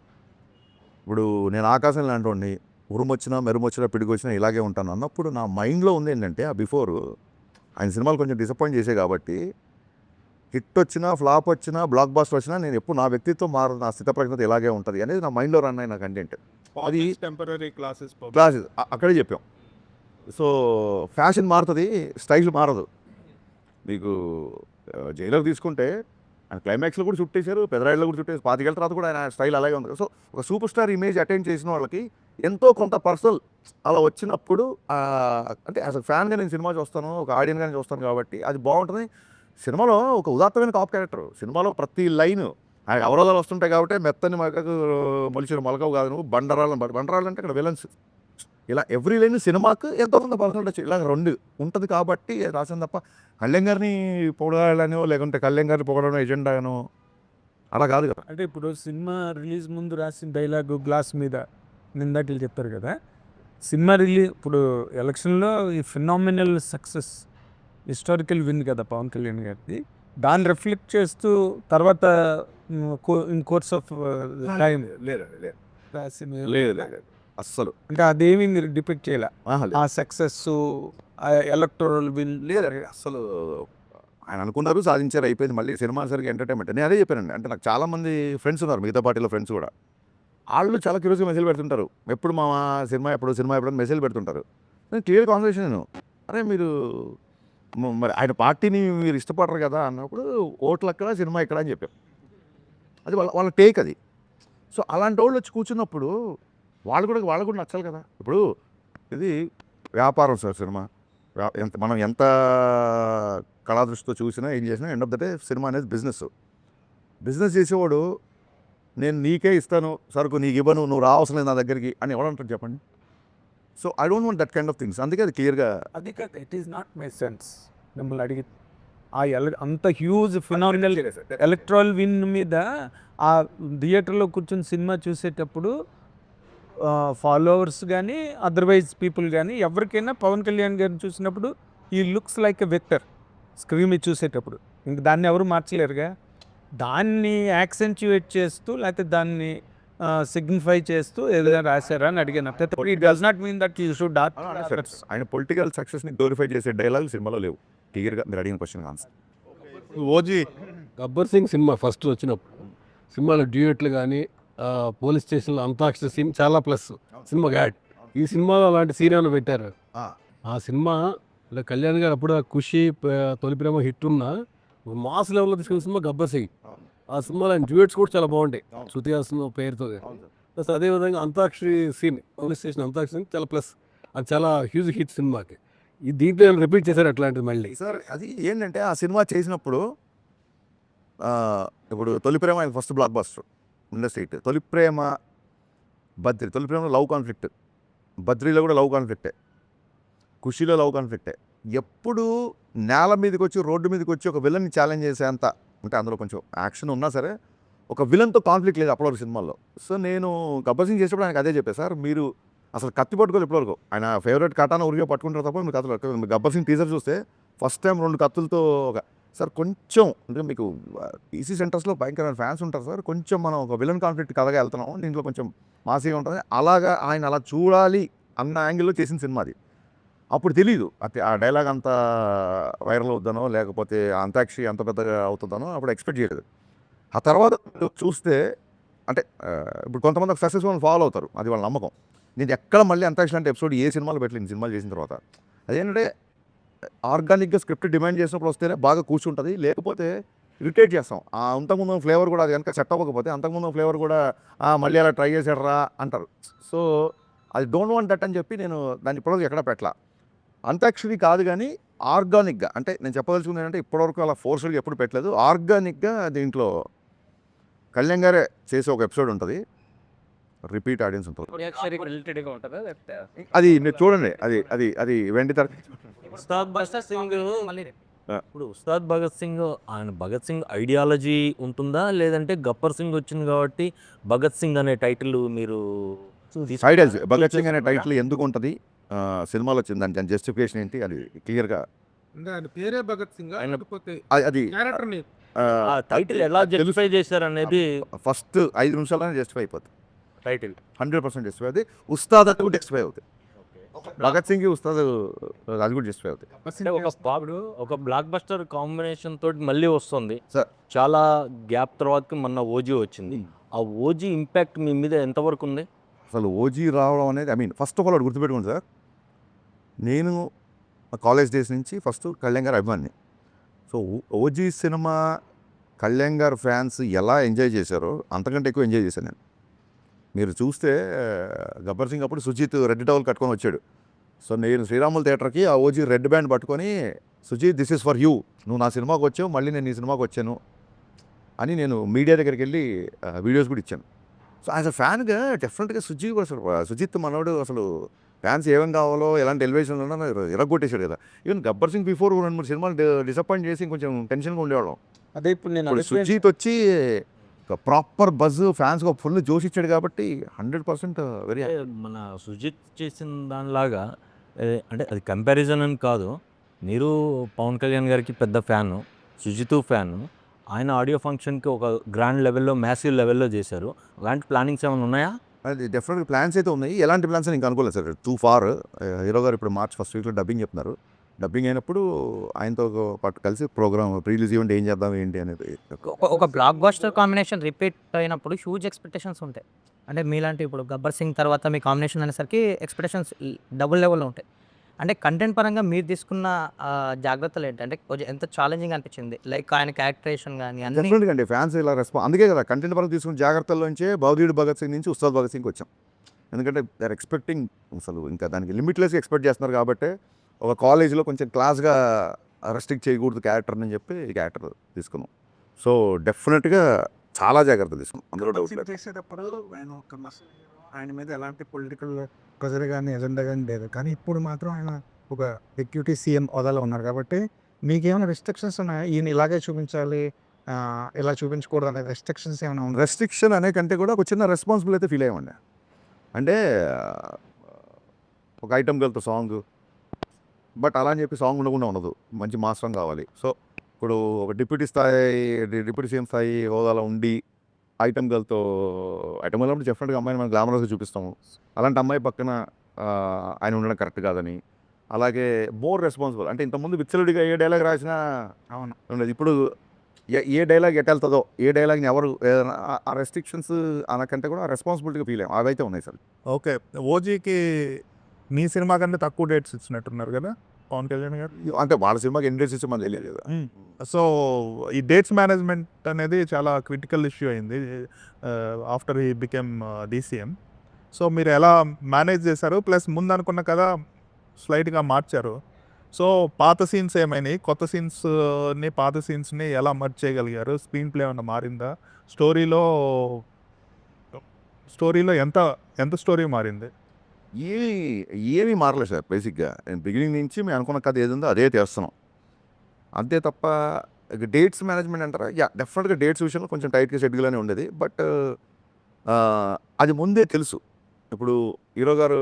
ఇప్పుడు నేను ఆకాశం లాంటి ఉరుమొచ్చినా మెరుమొచ్చినా పిడిగొచ్చినా ఇలాగే ఉంటాను అన్నప్పుడు నా మైండ్లో ఉంది ఏంటంటే ఆ బిఫోర్ ఆయన సినిమాలు కొంచెం డిసప్పాయింట్ చేసే కాబట్టి హిట్ వచ్చినా ఫ్లాప్ వచ్చినా బ్లాక్ బాస్టర్ వచ్చినా నేను ఎప్పుడు నా వ్యక్తిత్వం మారు, నా స్థితప్రజ్ఞత ఇలాగే ఉంటుంది అనేది నా మైండ్లో రన్ అయిన కంటెంట్. అది టెంపరీ క్లాసెస్ అక్కడే చెప్పాం. సో ఫ్యాషన్ మారుతుంది, స్టైల్ మారదు. మీకు జైలర్ తీసుకుంటే ఆయన క్లైమాక్స్లో కూడా చుట్టేశారు, పెదరాయిల్లో కూడా చుట్టేసి 25 ఏళ్ళ తర్వాత కూడా ఆయన స్టైల్ అలాగే ఉంది. సో ఒక సూపర్ స్టార్ ఇమేజ్ అటెండ్ చేసిన వాళ్ళకి ఎంతో కొంత పర్సనల్ అలా వచ్చినప్పుడు అంటే అసలు ఫ్యాన్గా నేను సినిమా చూస్తాను, ఒక ఆడియన్గానే చూస్తాను కాబట్టి అది బాగుంటుంది. సినిమాలో ఒక ఉదాత్తమైన కాప్ క్యారెక్టర్, సినిమాలో ప్రతి లైన్ ఆయన అవరోధాలు వస్తుంటాయి కాబట్టి మెత్తని మగకు మొలిచిన మొలకవు కాదు నువ్వు, బండరాలు అంటే ఇక్కడ విలన్స్, ఇలా ఎవ్రీ లైన్ సినిమాకు ఎంతో కొంత పర్సనల్ టచ్ ఇలా రెండు ఉంటుంది కాబట్టి రాసాను తప్ప కళ్యాణ్ గారిని పొగడాలనో లేకుంటే కళ్యాణ్ గారిని పొగడనో ఎజెండానో అలా కాదు కదా. అంటే ఇప్పుడు సినిమా రిలీజ్ ముందు రాసిన డైలాగు గ్లాస్ మీద నిందాటిలు చెప్పారు కదా, సినిమా ఇప్పుడు ఎలక్షన్లో ఈ ఫినామినల్ సక్సెస్ హిస్టారికల్ విన్ కదా పవన్ కళ్యాణ్ గారిది, దాన్ని రిఫ్లెక్ట్ చేస్తూ తర్వాత ఇన్ కోర్స్ ఆఫ్ టైం లేదు లేదు లేదు అస్సలు అంటే అదేమి మీరు డిపెక్ట్ చేయాల లేదు. ఆ సక్సెస్ ఎలక్టోరల్ విన్ లేదు అసలు ఆయన అనుకున్నారు సాధించారు అయిపోయింది. మళ్ళీ సినిమా సరిగ్గా ఎంటర్టైన్మెంట్ నేను అదే చెప్పానండి. అంటే నాకు చాలామంది ఫ్రెండ్స్ ఉన్నారు, మిగతా పార్టీలో ఫ్రెండ్స్ కూడా. వాళ్ళు చాలా క్యూరియస్గా మెసేజ్ పెడుతుంటారు, ఎప్పుడు మా సినిమా ఎప్పుడు మెసేజ్ పెడుతుంటారు. నేను క్లియర్ కాన్వర్సేషన్ నేను, అరే మీరు మరి ఆయన పార్టీని మీరు ఇష్టపడరు కదా అన్నప్పుడు ఓట్లు అక్కడ సినిమా ఇక్కడ అని చెప్పారు. అది వాళ్ళ టేక్ అది. సో అలాంటి వాళ్ళు వచ్చి కూర్చున్నప్పుడు వాళ్ళు కూడా నచ్చాలి కదా. ఇప్పుడు ఇది వ్యాపారం సార్ సినిమా. మనం ఎంత కళాదృష్టితో చూసినా ఏం చేసినా end of the day cinema అనేది బిజినెస్ చేసేవాడు నేను నీకే ఇస్తాను సరుకు, నీకు ఇవ్వను, నువ్వు రావసరం లేదు నా దగ్గరికి అని ఎవడంటారు చెప్పండి. So I don't want that kind of things. అందుకే అది క్లియర్గా అది కాదు, it is not my sense. మిమ్మల్ని అడిగి ఆ అంత హ్యూజ్ ఫినామినల్ ఎలక్ట్రల్ విన్ మీద ఆ థియేటర్లో కూర్చొని సినిమా చూసేటప్పుడు ఫాలోవర్స్ కానీ అదర్వైజ్ పీపుల్ కానీ ఎవరికైనా పవన్ కళ్యాణ్ గారిని చూసినప్పుడు ఈ looks like a vector screen మీద చూసేటప్పుడు. ఇంక దాన్ని ఎవరు మార్చలేరుగా. దాన్ని యాక్సెంచుయేట్ చేస్తూ లేకపోతే దాన్ని సిగ్నిఫై చేస్తూ ఏదైనా రాశారా అని అడిగాను. It does not mean that you should ఆయన పొలిటికల్ సక్సెస్ని గ్లోరిఫై చేసే డైలాగ్ సినిమాలో లేవు. క్లియర్గా మీరు అడిగిన question answer. OG Gabbar Singh cinema first వచ్చినప్పుడు సినిమాలో డ్యూయెట్లు కానీ పోలీస్ స్టేషన్లో అంతాక్షరి సీన్ చాలా ప్లస్ సినిమా యాడ్. ఈ సినిమాలో అలాంటి సీన్ ఏమైనా పెట్టారు? ఆ సినిమా కళ్యాణ్ గారు అప్పుడు ఆ ఖుషి తొలి ప్రేమ హిట్ ఉన్న మాస్ లెవెల్లో తీసుకున్న సినిమా గబ్బర్ సింగ్. ఆ సినిమాలో ఆయన డ్యూయెట్స్ కూడా చాలా బాగుంటాయి శృతి హాసన్ పేరుతో. ప్లస్ అదేవిధంగా Antakshari scene police station Antakshari scene చాలా ప్లస్, అది చాలా హ్యూజ్ హిట్ సినిమాకి. ఈ దీంట్లో ఏమైనా రిపీట్ చేశారు అట్లాంటిది మళ్ళీ? సార్ అది ఏంటంటే ఆ సినిమా చేసినప్పుడు ఇప్పుడు తొలి ప్రేమ ఆయన ఫస్ట్ బ్లాక్ బస్టర్ ఇండస్ట్రీ. తొలి ప్రేమలో లవ్ కాన్ఫ్లిక్ట్, బద్రీలో కూడా లవ్ కాన్ఫ్లిక్టే, ఖుషీలో లవ్ కాన్ఫ్లిక్టే. ఎప్పుడు నేల మీదకి వచ్చి రోడ్డు మీదకి వచ్చి ఒక విలన్ని ఛాలెంజ్ చేసేంత, అంటే అందులో కొంచెం యాక్షన్ ఉన్నా సరే ఒక విలన్తో కాన్ఫ్లిక్ట్ లేదు అప్పటివరకు సినిమాల్లో. సో నేను గబ్బర్ సింగ్ చేసేప్పుడు ఆయనకు అదే చెప్పాను, సార్ మీరు అసలు కత్తి పట్టుకోవాలి ఇప్పటివరకు. ఆయన ఫేవరెట్ కటాన ఉరిగా పట్టుకుంటారు తప్ప మీకు కథలు. గబ్బర్ సింగ్ టీజర్ చూస్తే ఫస్ట్ టైం 2 కత్తులతో సార్ కొంచెం అంటే మీకు ఈసీ సెంటర్స్లో భయంకరమైన ఫ్యాన్స్ ఉంటారు సార్, కొంచెం మనం ఒక విలన్ కాన్ఫ్లిక్ట్ కథగా వెళ్తున్నాం, దీంట్లో కొంచెం మాసిగా ఉంటుంది అలాగా ఆయన అలా చూడాలి అన్న యాంగిల్లో చేసిన సినిమా అది. అప్పుడు తెలీదు ఆ డైలాగ్ అంత వైరల్ అవుతానో లేకపోతే అంతాక్షరి అంత పెద్దగా అవుతుందనో అప్పుడు ఎక్స్పెక్ట్ చేయలేదు. ఆ తర్వాత చూస్తే అంటే ఇప్పుడు కొంతమంది సక్సెస్ఫుల్ ఫాలో అవుతారు, అది వాళ్ళ నమ్మకం. నేను ఎక్కడ మళ్ళీ అంతాక్షరి అంటే ఎపిసోడ్ ఏ సినిమాలో పెట్టలేదు సినిమాలు చేసిన తర్వాత. అదేంటంటే ఆర్గానిక్గా స్క్రిప్ట్ డిమాండ్ చేసినప్పుడు వస్తేనే బాగా కూర్చుంటుంది, లేకపోతే ఇరిటేట్ చేస్తాం. అంతకుముందు ఫ్లేవర్ కూడా అది కనుక సెట్ అవ్వకపోతే అంతకుముందు ఫ్లేవర్ కూడా మళ్ళీ అలా ట్రై చేసాడరా అంటారు. సో అది డోంట్ వాంట్ దట్ అని చెప్పి నేను దాన్ని ఇప్పటివరకు ఎక్కడ పెట్టలా. అంతాక్షరి కాదు కానీ ఆర్గానిక్గా, అంటే నేను చెప్పదలుచుకుంది ఏంటంటే ఇప్పటివరకు అలా ఫోర్స్ఫుల్గా ఎప్పుడు పెట్టలేదు. ఆర్గానిక్గా దీంట్లో కళ్యాణ్ గారే చేసే ఒక ఎపిసోడ్ ఉంటుంది, రిపీట్ ఆడియన్స్ ఉంటుంది. అది మీరు చూడండి, అది వెండి తర. ఉస్తాద్ భగత్ సింగ్ ఇప్పుడు ఉస్తాద్ భగత్ సింగ్ ఆయన భగత్ సింగ్ ఐడియాలజీ ఉంటుందా, లేదంటే గబ్బర్ సింగ్ వచ్చింది కాబట్టి భగత్ సింగ్ అనే టైటిల్ మీరు ఐడియాలజీ భగత్ సింగ్ అనే టైటిల్ ఎందుకు ఉంటుంది సినిమాలో వచ్చింది, దాని జస్టిఫికేషన్ ఏంటి అది క్లియర్గా. అంటే ఆయన పేరే భగత్ సింగ్ లేకపోతే అది క్యారెక్టర్ నేమ్ ఆ టైటిల్ ఎలా జస్టిఫై చేశారు అనేది ఫస్ట్ 5 నిమిషాలనే జస్టిఫై అయిపోతుంది. టైటిల్ 100% జస్టిఫై అవుతుంది. ఉస్తాద్ అది కూడా జస్టిఫై అవుతుంది. భగత్ సింగ్ ఉస్తాద్ అది కూడా జస్టిఫై అవుతుంది. అంటే ఒక బ్లాక్ బస్టర్ కాంబినేషన్ తోటి మళ్ళీ వస్తుంది సార్. చాలా గ్యాప్ తర్వాత మొన్న ఓజీ వచ్చింది. ఆ ఓజీ ఇంపాక్ట్ మీ మీద ఎంతవరకు ఉంది? అసలు ఓజీ రావడం అనేది ఫస్ట్ ఆఫ్ ఆల్ ఒకటి గుర్తుపెట్టుకోండి సార్, నేను కాలేజ్ డేస్ నుంచి ఫస్ట్ కళ్యాణ్ గారు అభిమాని. సో ఓజీ సినిమా కళ్యాణ్ గారు ఫ్యాన్స్ ఎలా ఎంజాయ్ చేశారో అంతకంటే ఎక్కువ ఎంజాయ్ చేశాను నేను. మీరు చూస్తే గబ్బర్ సింగ్ అప్పుడు సుజిత్ రెడ్ టవల్ కట్టుకొని వచ్చాడు. సో నేను శ్రీరాములు థియేటర్కి ఆ ఓజీ రెడ్ బ్యాండ్ పట్టుకొని, Sujeeth this is for you, నువ్వు నా సినిమాకి వచ్చావు, మళ్ళీ నేను ఈ సినిమాకి వచ్చాను అని నేను మీడియా దగ్గరికి వెళ్ళి వీడియోస్ కూడా ఇచ్చాను. సో యాజ్ అ ఫ్యాన్గా డెఫినెట్గా సుజిత్ మనోడు అసలు ఫ్యాన్స్ ఏమేం కావాలో ఎలాంటి ఎలివేషన్లో ఉన్నా ఇరగొట్టేశాడు కదా. ఈవెన్ గబ్బర్ సింగ్ బిఫోర్ 2-3 సినిమాలు డిసప్పాయింట్ చేసి కొంచెం టెన్షన్గా ఉండేవాళ్ళం. అదే ఇప్పుడు నేను ఇప్పుడు సుజిత్ వచ్చి ఒక ప్రాపర్ బజ్ ఫ్యాన్స్కి ఒక ఫుల్ జోష్ ఇచ్చాడు కాబట్టి 100% వెరీ అంటే మన సుజిత్ చేసిన దానిలాగా అంటే అది కంపారిజన్ అని కాదు. మీరు పవన్ కళ్యాణ్ గారికి పెద్ద ఫ్యాను, సుజిత్ ఫ్యాను. ఆయన ఆడియో ఫంక్షన్‌కి ఒక గ్రాండ్ లెవెల్‌లో, మ్యాసివ్ లెవెల్‌లో చేశారు. అలాంటి ప్లానింగ్స్ ఏమైనా ఉన్నాయా? అది డెఫినెట్గా ప్లాన్స్ అయితే ఉన్నాయి. ఎలాంటి ప్లాన్స్ అని ఇంకా అనుకోలేదు సార్. Two far. హీరో గారు ఇప్పుడు మార్చ్ ఫస్ట్ వీక్లో డబ్బింగ్ చెప్తున్నారు. డబ్బింగ్ అయినప్పుడు ఆయనతో పాటు కలిసి ప్రోగ్రామ్ రిలీజ్ ఈవెంట్ ఏం చేద్దాం ఏంటి అనేది. ఒక బ్లాక్ బస్టర్ కాంబినేషన్ రిపీట్ అయినప్పుడు హ్యూజ్ ఎక్స్పెక్టేషన్స్ ఉంటాయి. అంటే మీలాంటి ఇప్పుడు 'గబ్బర్ సింగ్' తర్వాత మీ కాంబినేషన్ అనేసరికి ఎక్స్పెక్టేషన్స్ డబుల్ లెవెల్‌లో ఉంటాయి. అంటే కంటెంట్ పరంగా మీరు తీసుకున్న జాగ్రత్తలు ఏంటి? అంటే కొంచెం ఎంత ఛాలెంజింగ్ అనిపించింది? లైక్ ఆయన క్యారెక్టరేషన్ గాని అన్నీ డెఫినెట్గా అండి ఫ్యాన్స్ ఇలా అందుకే కదా కంటెంట్ పరంగా తీసుకున్న జాగ్రత్తల్లోంచే భగవదీయుడు భగత్ సింగ్ నుంచి ఉస్తాద్ భగత్ సింగ్కి వచ్చాం. ఎందుకంటే దే ఆర్ ఎక్స్పెక్టింగ్ అసలు ఇంకా దానికి లిమిట్లెస్గా ఎక్స్పెక్ట్ చేస్తున్నారు కాబట్టి ఒక కాలేజ్లో కొంచెం క్లాస్గా రెస్ట్రిక్ట్ చేయకూడదు క్యారెక్టర్ని చెప్పి ఈ క్యారెక్టర్ తీసుకున్నాం. సో డెఫినెట్గా చాలా జాగ్రత్త తీసుకున్నాం, అందులో డౌట్ లేదు. చేసేటప్పుడు ఆయన మీద ఎలాంటి పొలిటికల్ ప్రెజర్ కానీ ఎజెండా కానీ లేదు. కానీ ఇప్పుడు మాత్రం ఆయన ఒక డిప్యూటీ సీఎం హోదాలో ఉన్నారు కాబట్టి మీకేమైనా రెస్ట్రిక్షన్స్ ఉన్నాయా? ఈయన ఇలాగే చూపించాలి, ఇలా చూపించకూడదు అనే రెస్ట్రిక్షన్స్ ఏమైనా ఉన్నాయి? రెస్ట్రిక్షన్ అనే కంటే కూడా ఒక చిన్న రెస్పాన్సిబుల్ అయితే ఫీల్ అయ్యామండి. అంటే ఒక ఐటమ్ గర్ల్తో సాంగ్, బట్ అలా అని చెప్పి సాంగ్ ఉండకుండా ఉండదు, మంచి మాస్ సాంగ్ కావాలి. సో ఇప్పుడు ఒక డిప్యూటీ సీఎం స్థాయి హోదాలో ఉండి ఐటమ్ గర్ల్తో ఐటమ్ గర్ల్ డెఫినెట్గా అమ్మాయిని మనం గ్లామరస్గా చూపిస్తాము. అలాంటి అమ్మాయి పక్కన ఆయన ఉండడం కరెక్ట్ కాదని. అలాగే మోర్ రెస్పాన్సిబుల్ అంటే ఇంతకుముందు విచ్చలుడిగా ఏ డైలాగ్ రాసినా అవును. ఉండదు. ఇప్పుడు ఏ డైలాగ్ ఎటెళ్తుందో, ఏ డైలాగ్ని ఎవరు ఏదైనా ఆ రెస్ట్రిక్షన్స్ అనకంటే కూడా రెస్పాన్సిబిలిటీగా ఫీల్ అయ్యాం. అవైతే ఉన్నాయి సార్. ఓకే. 'ఓజీకి' మీ సినిమా కంటే తక్కువ డేట్స్ ఇచ్చినట్టున్నారు కదా పవన్ కళ్యాణ్ గారు. అంటే వాళ్ళ సినిమాకి ఎన్ని డేట్స్ ఇచ్చి మనకు తెలియదు కదా. సో ఈ డేట్స్ మేనేజ్మెంట్ అనేది చాలా క్రిటికల్ ఇష్యూ అయింది after he became DCM. So మీరు ఎలా మేనేజ్ చేశారు? ప్లస్ ముందు అనుకున్న కదా స్లైట్గా మార్చారు. సో పాత సీన్స్ ఏమైనాయి, కొత్త సీన్స్ని పాత సీన్స్ని ఎలా మర్జ్ చేయగలిగారు? స్క్రీన్ ప్లే ఏమన్నా మారిందా? స్టోరీలో ఎంత స్టోరీ మారింది? ఏమీ మారలేదు సార్. బేసిక్గా బిగినింగ్ నుంచి మేము అనుకున్న కథ ఏది ఉందో అదే చేస్తున్నాం అంతే తప్ప డేట్స్ మేనేజ్మెంట్ అంటారా, డెఫినెట్గా డేట్స్ విషయంలో కొంచెం టైట్గా షెడ్యూల్గానే ఉండేది. బట్ అది ముందే తెలుసు. ఇప్పుడు హీరో గారు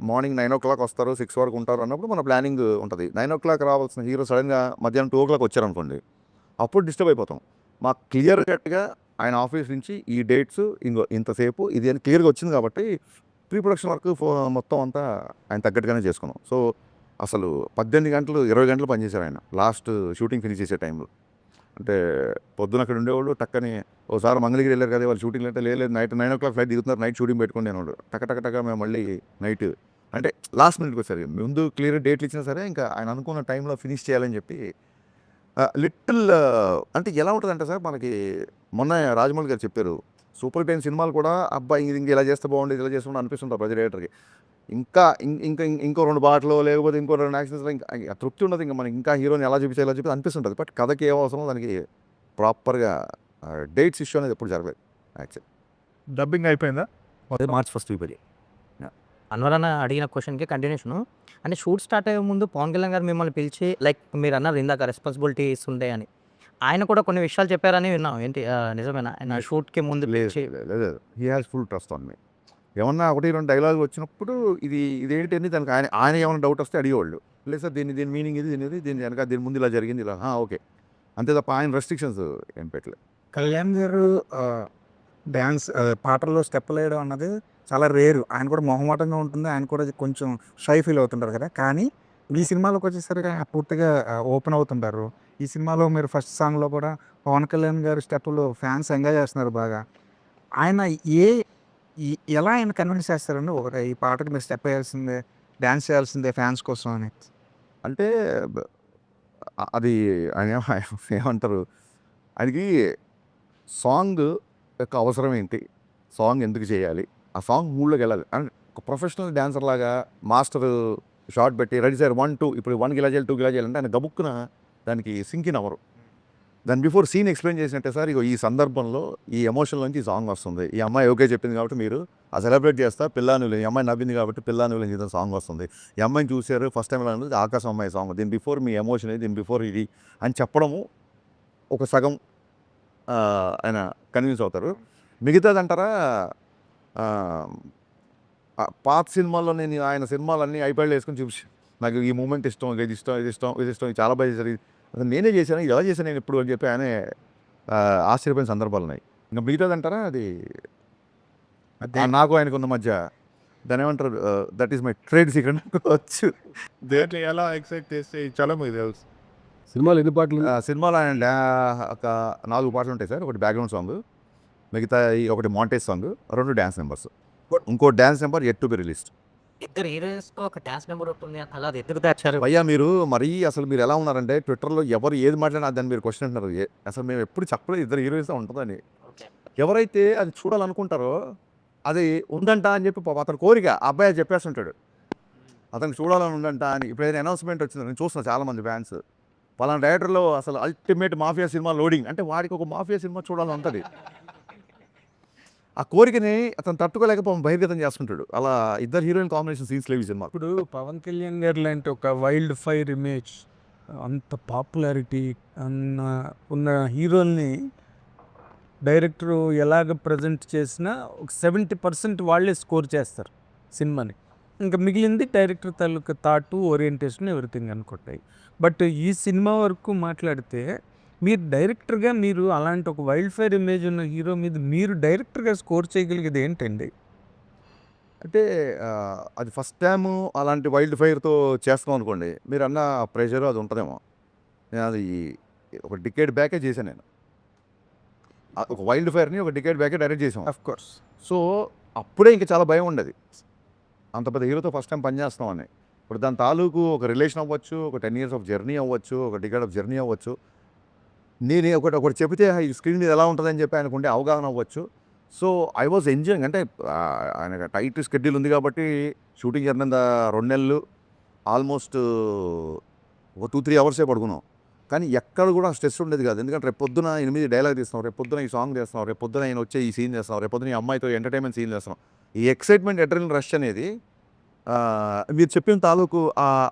మార్నింగ్ 9 o'clock వస్తారు, 6 వరకు ఉంటారు అన్నప్పుడు మన ప్లానింగ్ ఉంటుంది. 9 o'clock రావాల్సిన హీరో సడన్గా మధ్యాహ్నం 2 o'clock వచ్చారనుకోండి, అప్పుడు డిస్టర్బ్ అయిపోతాం. మాకు క్లియర్ కట్గా ఆయన ఆఫీస్ నుంచి ఈ డేట్స్ ఇంతసేపు ఇది అని క్లియర్గా వచ్చింది కాబట్టి ప్రీ ప్రొడక్షన్ వర్క్ మొత్తం అంతా ఆయన తగ్గట్టుగానే చేసుకున్నాం. సో అసలు 18 గంటలు 20 గంటలు పనిచేశారు ఆయన లాస్ట్ షూటింగ్ ఫినిష్ చేసే టైంలో. అంటే పొద్దున అక్కడ ఉండేవాళ్ళు టక్కని ఓసారి మంగళగిరి వెళ్ళారు కదా వాళ్ళు షూటింగ్ అంటే లేదు నైట్ 9 o'clock ఫ్లైట్ దిగుతున్నారు, నైట్ షూటింగ్ పెట్టుకుని అనేవాడు. టక్క మేము మళ్ళీ నైట్ అంటే లాస్ట్ మినిట్కి వచ్చారు. ముందు క్లియర్ డేట్లు ఇచ్చినా సరే ఇంకా ఆయన అనుకున్న టైంలో ఫినిష్ చేయాలని చెప్పి లిటిల్ అంటే ఎలా ఉంటుందంటే సార్ మనకి మొన్న రాజమౌళి గారు చెప్పారు సూపర్ హిట్ అయిన సినిమాలు కూడా అబ్బాయి ఇది ఇలా చేస్తే బాగుండేది ఇలా చేస్తుంటే అనిపిస్తుంటారు ప్రతి డైరెక్టర్కి. ఇంకో 2 పాటలు లేకపోతే ఇంకో 2 యాక్షన్స్లో ఇంకా తృప్తి ఉండదు. ఇంకా మనకి ఇంకా హీరోని ఎలా చూపించాలో చెప్పి అనిపిస్తుంటుంది. బట్ కథకి ఏం అవసరం దానికి ప్రాపర్గా డేట్స్ ఇష్యూ అనేది ఎప్పుడు జరగలేదు. యాక్చువల్లీ డబ్బింగ్ అయిపోయిందా? మార్చ్ ఫస్ట్ వీక్ అది. అన్వర్ అన్న అడిగిన క్వశ్చన్కి కంటిన్యూషన్. అంటే షూట్ స్టార్ట్ అయ్యే ముందు పవన్ కళ్యాణ్ గారు మిమ్మల్ని పిలిచి లైక్ మీరు అన్నారు ఇందాక రెస్పాన్సిబిలిటీస్ ఉంటాయి అని, ఆయన కూడా కొన్ని విషయాలు చెప్పారని విన్నాం. ఏంటి నిజమేనా? ఆయన షూట్కి ముందు పిలిచి లేదు he has full trust on me. ఏమన్నా 1-2 డైలాగ్ వచ్చినప్పుడు ఇదేంటి అని దానికి ఆయన ఏమైనా డౌట్ వస్తే అడిగేవాళ్ళు. లేదు సార్ దీని మీనింగ్ దీని వెనక దీని ముందు ఇలా జరిగింది ఇలా ఓకే అంతే తప్ప ఆయన రెస్ట్రిక్షన్స్ ఏం పెట్టలేదు. కళ్యాణ్ గారు డ్యాన్స్ పాటల్లో స్టెప్పులు వేయడం అన్నది చాలా రేరు. ఆయన కూడా మొహమాటంగా ఉంటుంది, ఆయన కూడా కొంచెం షై ఫీల్ అవుతుంటారు కదా. కానీ ఈ సినిమాలోకి వచ్చేసరికి ఆయన పూర్తిగా ఓపెన్ అవుతుంటారు. ఈ సినిమాలో మీరు ఫస్ట్ సాంగ్లో కూడా పవన్ కళ్యాణ్ గారి స్టెప్పులు ఫ్యాన్స్ ఎంజాయ్ చేస్తున్నారు బాగా. ఆయన ఎలా ఆయన కన్విన్స్ చేస్తారండి ఈ పాటకి మీరు స్టెప్ వేయాల్సిందే, డ్యాన్స్ చేయాల్సిందే ఫ్యాన్స్ కోసం అని? అంటే అది ఆయన ఏమంటారు ఆయనకి సాంగ్ యొక్క అవసరం ఏంటి, సాంగ్ ఎందుకు చేయాలి, ఆ సాంగ్ మూడ్లోకి వెళ్ళాలి. అండ్ ఒక ప్రొఫెషనల్ డ్యాన్సర్ లాగా మాస్టర్ షార్ట్ పెట్టి రెడీ సార్ 1 2 ఇప్పుడు 1 ఇలా చేయాలి 2 ఇలా చేయాలంటే ఆయన గబుక్కున దానికి సింక్ ఇన్ అవ్వరు. దాని బిఫోర్ సీన్ ఎక్స్ప్లెయిన్ చేసినట్టే సార్ ఇగో ఈ సందర్భంలో ఈ ఎమోషన్ నుంచి ఈ సాంగ్ వస్తుంది, ఈ అమ్మాయి ఓకే చెప్పింది కాబట్టి మీరు ఆ సెలబ్రేట్ చేస్తా పిల్లానులు, ఈ అమ్మాయి నవ్వింది కాబట్టి పిల్లానులు చేసిన సాంగ్ వస్తుంది, ఈ అమ్మాయిని చూశారు ఫస్ట్ టైం ఎలా ఉంది ఆకాశం అమ్మాయి సాంగ్, దీని బిఫోర్ మీ ఎమోషన్ దీని బిఫోర్ ఇది అని చెప్పడము ఒక సగం ఆయన కన్విన్స్ అవుతారు. మిగతాదంటారా పాత సినిమాల్లో నేను ఆయన సినిమాలన్నీ ఐప్యాడ్లో వేసుకొని చూపించి నాకు ఈ మూమెంట్ ఇష్టం, ఇది ఇష్టం, ఇది ఇష్టం, ఇది ఇష్టం, ఇది చాలా బాగా చేశారు, అసలు నేనే చేశాను, ఇది ఎలా చేశాను నేను ఎప్పుడు అని చెప్పి ఆయనే ఆశ్చర్యపోయిన సందర్భాలు ఉన్నాయి. ఇంకా మిగతాదంటారా అది నాకు ఆయనకు ఉన్న మధ్య దాని ఏమంటారు, that is my trade secret వచ్చు. దేంట్లో ఎలా ఎక్సైట్ చేస్తే చాలా మీకు తెలుసు. సినిమాలు ఎన్ని పాటలు సినిమాలో ఆయన ఒక 4 పాటలు ఉంటాయి సార్. ఒకటి బ్యాక్గ్రౌండ్ సాంగ్, మిగతా ఒకటి మాంటేజ్ సాంగ్, 2 డ్యాన్స్ నెంబర్స్, ఇంకో dance number at to be released. ఇద్దరు హీరోయిన్స్ ఒక డాన్స్ నెంబర్ ఉంటుంది అలా అది ఎందుకు దాచారు? భయ్యా మీరు మరీ అసలు మీరు ఎలా ఉన్నారంటే ట్విట్టర్లో ఎవరు ఏది మాట్లాడినా దాన్ని మీరు క్వశ్చన్ అంటున్నారు. అసలు మేము ఎప్పుడు చెప్పలేదు ఇద్దరు హీరోయిన్స్ ఉంటుందని. ఎవరైతే అది చూడాలనుకుంటారో అది ఉందంట అని చెప్పి అతని కోరిక ఆ అబ్బాయి చెప్పేస్తుంటాడు, అతనికి చూడాలని ఉందంట అని. ఇప్పుడు ఏదైనా అనౌన్స్మెంట్ వచ్చింది, నేను చూస్తున్నాను చాలామంది ఫ్యాన్స్ పలానా డైరెక్టర్లో అసలు అల్టిమేట్ మాఫియా సినిమా లోడింగ్ అంటే వాడికి ఒక మాఫియా సినిమా చూడాలని ఉంటుంది. ఆ కోరికని అతను తట్టుకోలేకపోతే బహిర్గతం చేస్తుంటాడు. అలా ఇద్దరు హీరోయిన్ కాంబినేషన్ సీన్స్ లేవు ఈ సినిమా. ఇప్పుడు పవన్ కళ్యాణ్ గారు లాంటి ఒక వైల్డ్ ఫైర్ ఇమేజ్, అంత పాపులారిటీ ఉన్న హీరోల్ని డైరెక్టర్ ఎలాగ ప్రజెంట్ చేసినా ఒక 70% వాళ్ళే స్కోర్ చేస్తారు సినిమాని. ఇంకా మిగిలింది డైరెక్టర్ తాలూకా థాటు, ఓరియంటేషన్, ఎవ్రీథింగ్ అనుకుంటాయి. బట్ ఈ సినిమా వరకు మాట్లాడితే మీరు డైరెక్టర్గా మీరు అలాంటి ఒక వైల్డ్ ఫైర్ ఇమేజ్ ఉన్న హీరో మీద మీరు డైరెక్టర్గా స్కోర్ చేయగలిగేది ఏంటండి? అంటే అది ఫస్ట్ టైము అలాంటి వైల్డ్ ఫైర్తో చేస్తాం అనుకోండి, మీరు అన్న ప్రెషర్ అది ఉంటుందేమో. నేను అది ఒక డికేడ్ బ్యాకే చేశాను నేను. ఒక వైల్డ్ ఫైర్ని ఒక డికేడ్ బ్యాకే డైరెక్ట్ చేసాం. Of course. సో అప్పుడే ఇంకా చాలా భయం ఉండేది, అంత పెద్ద హీరోతో ఫస్ట్ టైం పనిచేస్తామని. ఇప్పుడు దాని తాలూకు ఒక రిలేషన్ అవ్వచ్చు, ఒక 10 years ఆఫ్ జర్నీ అవ్వచ్చు, ఒక డికేడ్ ఆఫ్ జర్నీ అవ్వచ్చు. నేను ఒకటి చెబితే ఈ స్క్రీన్ మీద ఎలా ఉంటుందని చెప్పి ఆయనకుండే అవగాహన అవ్వచ్చు. So I was enjoying. అంటే ఆయన టైట్ షెడ్యూల్ ఉంది కాబట్టి షూటింగ్ జరిగినంత 2 నెలలు ఆల్మోస్ట్ ఒక 2-3 అవర్సే పడుకున్నాం. కానీ ఎక్కడ కూడా స్ట్రెస్ ఉండేది కాదు. ఎందుకంటే రేపు పొద్దున 8 డైలాగ్ తీస్తున్నాం, రేపు పొద్దున ఈ సాంగ్ చేస్తున్నాం, రేపు పొద్దున ఆయన వచ్చే ఈ సీన్ చేస్తున్నాం, రేపు పొద్దున ఈ అమ్మాయితో ఎంటర్టైన్మెంట్ సీన్ చేస్తున్నాం. ఈ ఎక్సైట్మెంట్, అడ్రినల్ రష్ అనేది మీరు చెప్పిన తాలూకు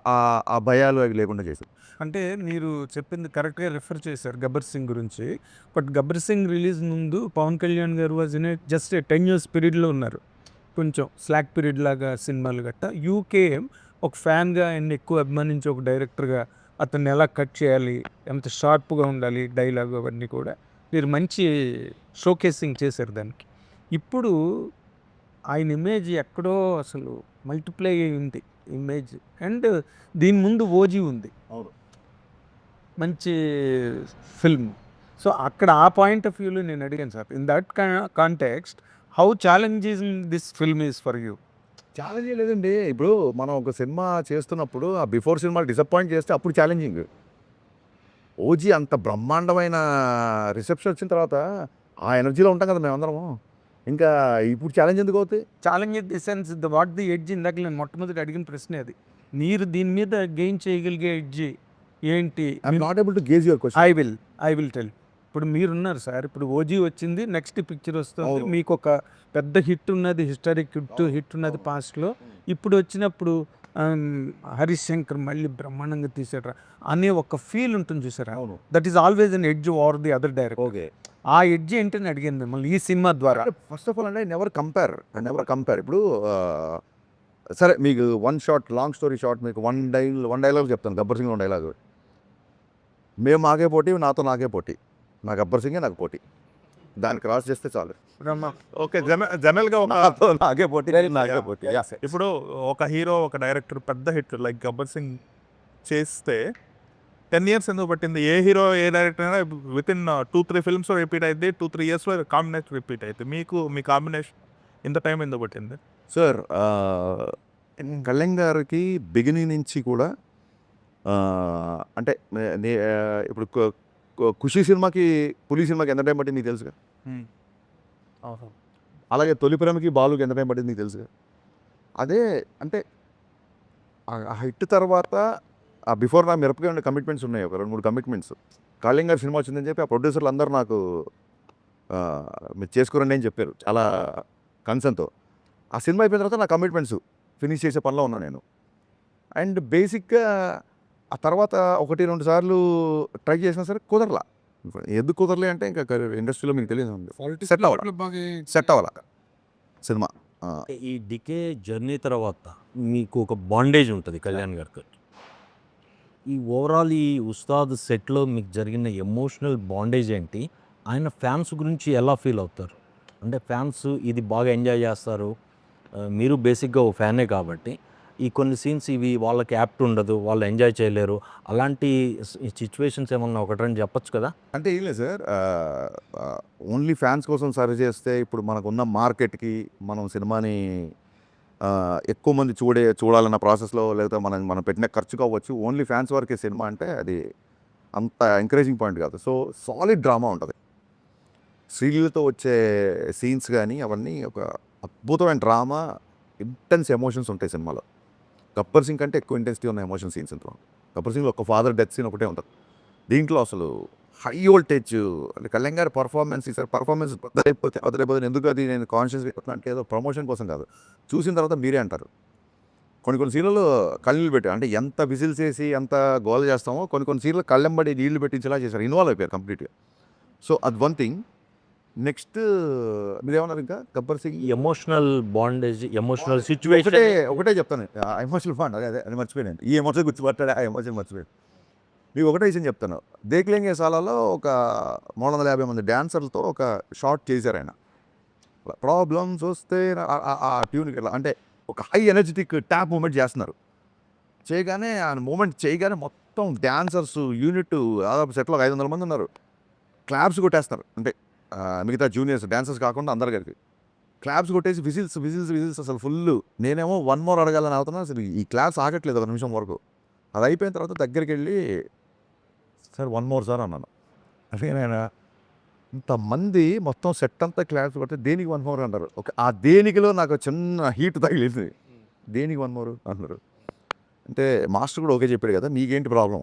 ఆ భయాలు అవి లేకుండా చేశారు. అంటే మీరు చెప్పింది కరెక్ట్గా రిఫర్ చేశారు గబ్బర్ సింగ్ గురించి. బట్ గబ్బర్ సింగ్ రిలీజ్ ముందు పవన్ కళ్యాణ్ గారు వాజ్ ఇన్ జస్ట్ 10 years పీరియడ్లో ఉన్నారు. కొంచెం స్లాక్ పీరియడ్ లాగా సినిమాలు గట్ట. యూకేఎం ఒక ఫ్యాన్గా ఆయన్ని ఎక్కువ అభిమానించి ఒక డైరెక్టర్గా అతన్ని ఎలా కట్ చేయాలి, ఎంత షార్ప్గా ఉండాలి డైలాగ్, అవన్నీ కూడా మీరు మంచి షోకేసింగ్ చేశారు దానికి. ఇప్పుడు ఆయన ఇమేజ్ ఎక్కడో అసలు మల్టిప్లై అయింది ఇమేజ్. అండ్ దీని ముందు ఓజీ ఉంది, అవును, మంచి ఫిల్మ్. సో అక్కడ ఆ పాయింట్ ఆఫ్ వ్యూలో నేను అడిగాను sir, in that context how challenging this film is for you? Challenge లేదండి. ఇప్పుడు మనం ఒక సినిమా చేస్తున్నప్పుడు ఆ బిఫోర్ సినిమాలు డిసప్పాయింట్ చేస్తే అప్పుడు ఛాలెంజింగ్. ఓజీ అంత బ్రహ్మాండమైన రిసెప్షన్ వచ్చిన తర్వాత ఆ ఎనర్జీలో ఉంటాం కదా మేమందరము. ఇంకా ఇప్పుడు ఛాలెంజ్ ఎందుకు అవుతాయి? Challenge in the sense what the edge, ఇందాక నేను మొట్టమొదటి అడిగిన ప్రశ్న అది. మీరు దీని మీద గెయిన్ చేయగలిగే ఎడ్జ్ ఏంటి? I'm not able to gauge your question. I will tell. ఇప్పుడు మీరున్నారు సార్, ఇప్పుడు ఓజీ వచ్చింది, నెక్స్ట్ పిక్చర్ వస్తుంది, అవును. మీకు ఒక పెద్ద హిట్ ఉన్నది, హిస్టారిక్ హిట్ ఉన్నది పాస్ట్లో. ఇప్పుడు వచ్చినప్పుడు హరీష్ శంకర్ మళ్ళీ బ్రహ్మాండంగా తీసాడు అనే ఒక ఫీల్ ఉంటుంది చూసారా, అవును, that is always an edge over the other director. Okay. ఆ ఎడ్జ్ ఏంటని అడిగాను మిమ్మల్ని ఈ సినిమా ద్వారా. ఫస్ట్ ఆఫ్ ఆల్ అంటే నెవర్ కంపేర్. ఇప్పుడు సరే మీకు one shot, long story short, మీకు వన్ డైలాగ్ చెప్తాను. గబ్బర్ సింగ్ డైలాగ్, మేము మాకే పోటీ, నాతో నాకే పోటీ, నా గబ్బర్ సింగే నాకు పోటీ, దాన్ని క్రాస్ చేస్తే చాలు. ఓకే, జనరల్గా నాతో నాకే పోటీ, నాకే పోటీ. ఇప్పుడు ఒక హీరో, ఒక డైరెక్టర్ పెద్ద హిట్ లైక్ గబ్బర్ సింగ్ చేస్తే 10 years ఎందుకు పట్టింది? ఏ హీరో, ఏ డైరెక్టర్ అయినా విత్ ఇన్ 2-3 films రిపీట్ అయితే 2-3 yearsలో కాంబినేషన్ రిపీట్ అయితే మీ కాంబినేషన్ ఇంత టైం ఎందుకు పట్టింది? సార్ కళ్యాణ్ గారికి బిగినింగ్ నుంచి కూడా అంటే ఇప్పుడు ఖుషి సినిమాకి, పులి సినిమాకి ఎంత టైం పట్టింది నీకు తెలుసుగా. అలాగే తొలి ప్రేమకి, బాలుకి ఎంత టైం పట్టింది నీకు తెలుసుగా. అదే అంటే ఆ హిట్ తర్వాత ఆ బిఫోర్ నా మిరపగా ఉండే కమిట్మెంట్స్ ఉన్నాయి, ఒక 2-3 కమిట్మెంట్స్. కళ్యాణ్ గారి సినిమా వచ్చిందని చెప్పి ఆ ప్రొడ్యూసర్లు అందరూ నాకు మీరు చేసుకోరండి అని చెప్పారు చాలా కన్సర్న్తో. ఆ సినిమా అయిపోయిన తర్వాత నా కమిట్మెంట్స్ ఫినిష్ చేసే పనిలో ఉన్నాను నేను. అండ్ బేసిక్గా ఆ తర్వాత 1-2 సార్లు ట్రై చేసినా సరే కుదరలా. ఎందుకు కుదరలే అంటే ఇంకా ఇండస్ట్రీలో మీకు తెలియదు సెట్ అవ్వాల సినిమా. ఈ డికే జర్నీ తర్వాత మీకు ఒక బాండేజ్ ఉంటుంది కళ్యాణ్ గారికి. ఈ ఓవరాల్ ఈ ఉస్తాద్ సెట్లో మీకు జరిగిన ఎమోషనల్ బాండేజ్ ఏంటి? ఆయన ఫ్యాన్స్ గురించి ఎలా ఫీల్ అవుతారు? అంటే ఫ్యాన్స్ ఇది బాగా ఎంజాయ్ చేస్తారు. మీరు బేసిక్గా ఓ ఫ్యానే కాబట్టి ఈ కొన్ని సీన్స్ ఇవి వాళ్ళకి యాప్ట్ ఉండదు, వాళ్ళు ఎంజాయ్ చేయలేరు. అలాంటి సిచ్యువేషన్స్ ఏమన్నా ఒకటి రెండు చెప్పొచ్చు కదా? అంటే ఏం లేదు సార్, ఓన్లీ ఫ్యాన్స్ కోసం సర్వ్ చేస్తే ఇప్పుడు మనకున్న మార్కెట్కి మనం సినిమాని ఎక్కువ మంది చూడాలన్న ప్రాసెస్లో లేదా మనం పెట్టిన ఖర్చు కావచ్చు. ఓన్లీ ఫ్యాన్స్ వరకే సినిమా అంటే అది అంత ఎంకరేజింగ్ పాయింట్ కాదు. సో సాలిడ్ డ్రామా ఉంటుంది. శ్రీలీలతో వచ్చే సీన్స్ కానీ అవన్నీ ఒక అద్భుతమైన డ్రామా, ఇంటెన్స్ ఎమోషన్స్ ఉంటాయి సినిమాలో. గబ్బర్ సింగ్ కంటే ఎక్కువ ఇంటెన్సిటీ ఉన్న ఎమోషన్ సీన్స్ ఇంట్లో. గబ్బర్ సింగ్లో ఒక ఫాదర్ డెత్ సీన్ ఒకటే ఉంటుంది. దీంట్లో అసలు హై వోల్టేజ్ అంటే కళ్యాణ్ గారి పర్ఫార్మెన్స్ ఈసారి పర్ఫార్మెన్స్ వదిలేకపోతే ఎందుకు అది నేను కాన్షియస్ అంటే ఏదో ప్రమోషన్ కోసం కాదు, చూసిన తర్వాత మీరే అంటారు. కొన్ని సీన్లలో కళ్ళీళ్ళు పెట్టారు. అంటే ఎంత విజిల్స్ వేసి ఎంత గోల చేస్తామో కొన్ని సీన్లు కళ్ళెంబడి నీళ్లు పెట్టించేలా చేశారు, ఇన్వాల్వ్ అయిపోయారు కంప్లీట్గా. సో అది వన్ థింగ్. నెక్స్ట్ మీరేమన్నారు ఇంకా Gabbar Singh emotional bondage, emotional situation ఒకటే చెప్తాను. ఎమోషనల్ బాండ్ అది మర్చిపోయాను. ఈ ఎమోషన్ గుర్తుపట్టాడు, ఆ ఎమోషన్ మర్చిపోయాను. మీకు ఒకటే విషయం చెప్తాను. దేక్లేంగే సాలాలో ఒక 350 మంది డ్యాన్సర్లతో ఒక షార్ట్ చేశారు ఆయన. ప్రాబ్లమ్స్ వస్తే ఆ ట్యూన్కి ఎలా అంటే ఒక హై ఎనర్జెటిక్ ట్యాప్ మూమెంట్ చేస్తున్నారు. చేయగానే ఆ మూమెంట్ చేయగానే మొత్తం డ్యాన్సర్స్ యూనిట్ దాదాపు సెట్లో 500 మంది ఉన్నారు. క్లాప్స్ కొట్టేస్తున్నారు. అంటే మిగతా జూనియర్స్ డ్యాన్సర్స్ కాకుండా అందరి గారికి క్లాప్స్ కొట్టేసి విజిల్స్ అసలు ఫుల్. నేనేమో 1 more అడగాలని అవుతున్నా, అసలు ఈ క్లాప్స్ ఆగట్లేదు 1 నిమిషం వరకు. అది అయిపోయిన తర్వాత దగ్గరికి వెళ్ళి సార్ 1 more సార్ అన్నాను. అంటే నేను ఇంతమంది మొత్తం సెట్ అంతా క్లాప్స్ కొడితే దేనికి 1 more అంటారు. ఓకే, ఆ దేనికిలో నాకు చిన్న హీట్ తగిలింది. దేనికి 1 more అంటున్నారు. అంటే మాస్టర్ కూడా ఓకే చెప్పాడు కదా, నీకేంటి ప్రాబ్లం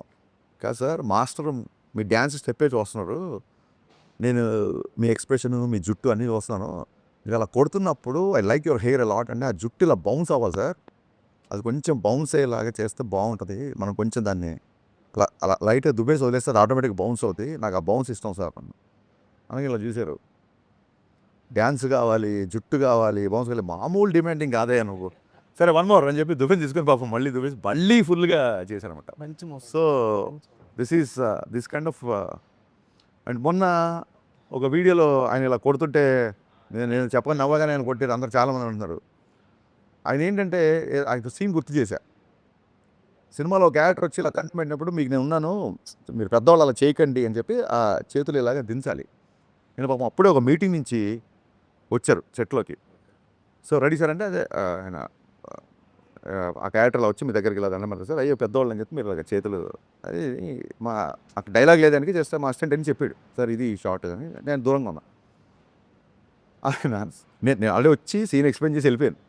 కాదు సార్, మాస్టర్ మీ డ్యాన్స్ స్టెప్పే చూస్తున్నారు, నేను మీ ఎక్స్ప్రెషన్ మీ జుట్టు అన్నీ చూస్తున్నాను, మీరు అలా కొడుతున్నప్పుడు I like your hair a lot అంటే ఆ జుట్టు ఇలా బౌన్స్ అవ్వాలి సార్, అది కొంచెం బౌన్స్ అయ్యేలాగా చేస్తే బాగుంటుంది, మనం కొంచెం దాన్ని అలా లైట్గా దుబ్బేసి వదిలేస్తే ఆటోమేటిక్గా బౌన్స్ అవుతుంది, నాకు ఆ బౌన్స్ ఇష్టం సార్ అని ఇలా చూశారు. డ్యాన్స్ కావాలి, జుట్టు కావాలి, బౌన్స్ కావాలి, మామూలు డిమాండింగ్ కాదే నువ్వు. సరే 1 more అని చెప్పి దుబ్బేసి తీసుకొని పాపం మళ్ళీ ఫుల్గా చేశారనమాట. So this kind of. And మొన్న ఒక వీడియోలో ఆయన ఇలా కొడుతుంటే నేను చెప్పని నవ్వగానే ఆయన కొట్టారు, అందరు చాలామంది అంటున్నారు. ఆయన ఏంటంటే ఆయన సీన్ గుర్తు చేశా. సినిమాలో ఒక క్యారెక్టర్ వచ్చి ఇలా కంటి పెట్టినప్పుడు మీకు నేను ఉన్నాను, మీరు పెద్దవాళ్ళు అలా చేయకండి అని చెప్పి ఆ చేతులు ఇలాగా దించాలి. నేను పాపం అప్పుడే ఒక మీటింగ్ నుంచి వచ్చారు సెట్లోకి. సో రెడీ సార్ అంటే అదే ఆయన ఆ క్యారెక్టర్లో వచ్చి మీ దగ్గరికి ఇలా దండం పెడతారు సార్, అయ్యో పెద్దవాళ్ళు అని చెప్పి మీరు ఇలాగ చేతులు అది మా అక్కడ డైలాగ్ లేదానికి చేస్తే మా అసిస్టెంట్ అని చెప్పాడు సార్ ఇది షార్ట్ అని. నేను దూరంగా ఉన్నా. నేను ఆల్రెడీ వచ్చి సీన్ ఎక్స్ప్లెయిన్ చేసి వెళ్ళిపోయాను.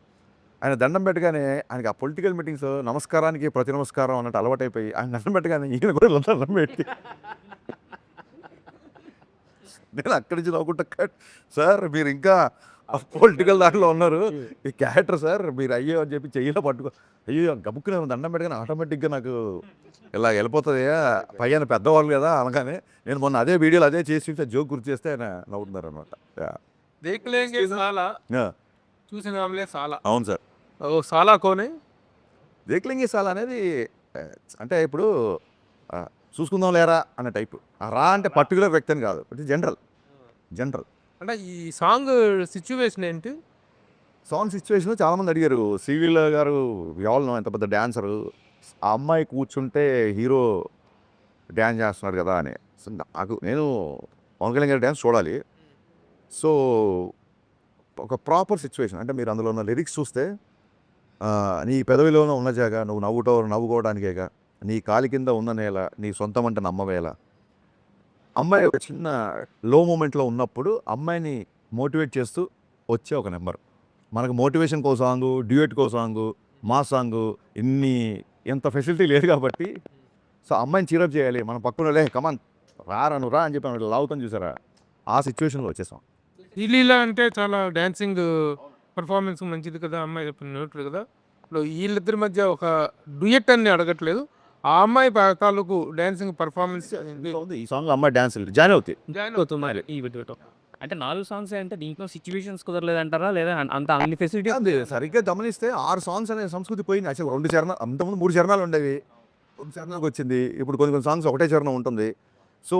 ఆయన దండం పెట్టగానే ఆయనకి ఆ పొలిటికల్ మీటింగ్స్ నమస్కారానికి ప్రతి నమస్కారం అన్నట్టు అలవాటైపోయి ఆయన దండం పెట్టగానే ఈయన కూడా దండం పెట్టి నేను అక్కడి నుంచి నవ్వుకుంటా సార్ మీరు ఇంకా పొలిటికల్ దాంట్లో ఉన్నారు, ఈ క్యారెక్టర్ సార్ మీరు అయ్యో అని చెప్పి చెయ్యిలో పట్టుకో, అయ్యో గబుక్కునే దండం పెట్టగానే ఆటోమేటిక్గా నాకు ఇలా వెళ్ళిపోతుంది పైన పెద్దవాళ్ళు కదా అనగానే నేను మొన్న అదే వీడియోలో అదే చేసి జోక్ గుర్తు చేస్తే ఆయన నవ్వుతున్నారు అనమాట. దేఖ్లేంగే సాలా చూసినాంలే సాలా. అవును సార్. ఓ సాలా కోనే దేఖ్లేంగే సాలా అనేది అంటే ఇప్పుడు చూసుకుందాం లేరా అనే టైపు. రా అంటే పర్టికులర్ వ్యక్తి అని కాదు, ఇట్ జనరల్ అంటే ఈ సాంగ్ సిచ్యువేషన్ ఏంటి? సాంగ్ సిచ్యువేషన్ చాలామంది అడిగారు. శ్రీలీల గారు వివాళ్ళను ఎంత పెద్ద డ్యాన్సరు, ఆ అమ్మాయి కూర్చుంటే హీరో డ్యాన్స్ చేస్తున్నారు కదా అని. సో నేను పవన్ కళ్యాణ్ గారి డ్యాన్స్ చూడాలి. సో ఒక ప్రాపర్ సిచ్యువేషన్ అంటే మీరు అందులో ఉన్న లిరిక్స్ చూస్తే నీ పెదవిలోనే ఉన్న జాగా నువ్వు నవ్వుకోవడానికేగా, నీ కాలి కింద ఉన్న నేల నీ సొంతం అంటే నమ్మవేళ. అమ్మాయి ఒక చిన్న లో మూమెంట్లో ఉన్నప్పుడు అమ్మాయిని మోటివేట్ చేస్తూ వచ్చే ఒక నెంబర్. మనకు మోటివేషన్ కో సాంగు, డ్యూయెట్ కో సాంగు, మా సాంగు ఎంత ఫెసిలిటీ లేదు కాబట్టి సో అమ్మాయిని చీరప్ చేయాలి, మనం పక్కన కమాన్ రా అని చెప్పి లావుతాం చూసారా, ఆ సిచ్యువేషన్లో వచ్చేసాం. శ్రీలీల అంటే చాలా డాన్సింగ్ పర్ఫార్మెన్స్ మంచిది కదా, అమ్మాయి చెప్పినట్లు కదా. ఇప్పుడు వీళ్ళిద్దరి మధ్య ఒక డ్యూయెట్ అని అడగట్లేదు, ఆ అమ్మాయి తాలూకు డాన్సింగ్ పర్ఫార్మెన్స్ ఈ సాంగ్ అమ్మాయి డ్యాన్స్ జాయిన్ అవుతాయి. జాయిన్ అవుతున్నారు. ఈ వీటితో అంటే 4 సాంగ్స్ అంటే దీంట్లో సిచ్యువేషన్స్ కుదరలేదంటారా? లేదా అంత అన్ని ఫెసిలిటీ అది సరిగ్గా గమనిస్తే 6 సాంగ్స్ అనే సంస్కృతి పోయింది. అసలు 2 చరణాలు, అంతకుముందు 3 చరణాలు ఉండేవి, 2 చరణాలకు వచ్చింది. ఇప్పుడు కొన్ని కొన్ని సాంగ్స్ ఒకటే చరణం ఉంటుంది. సో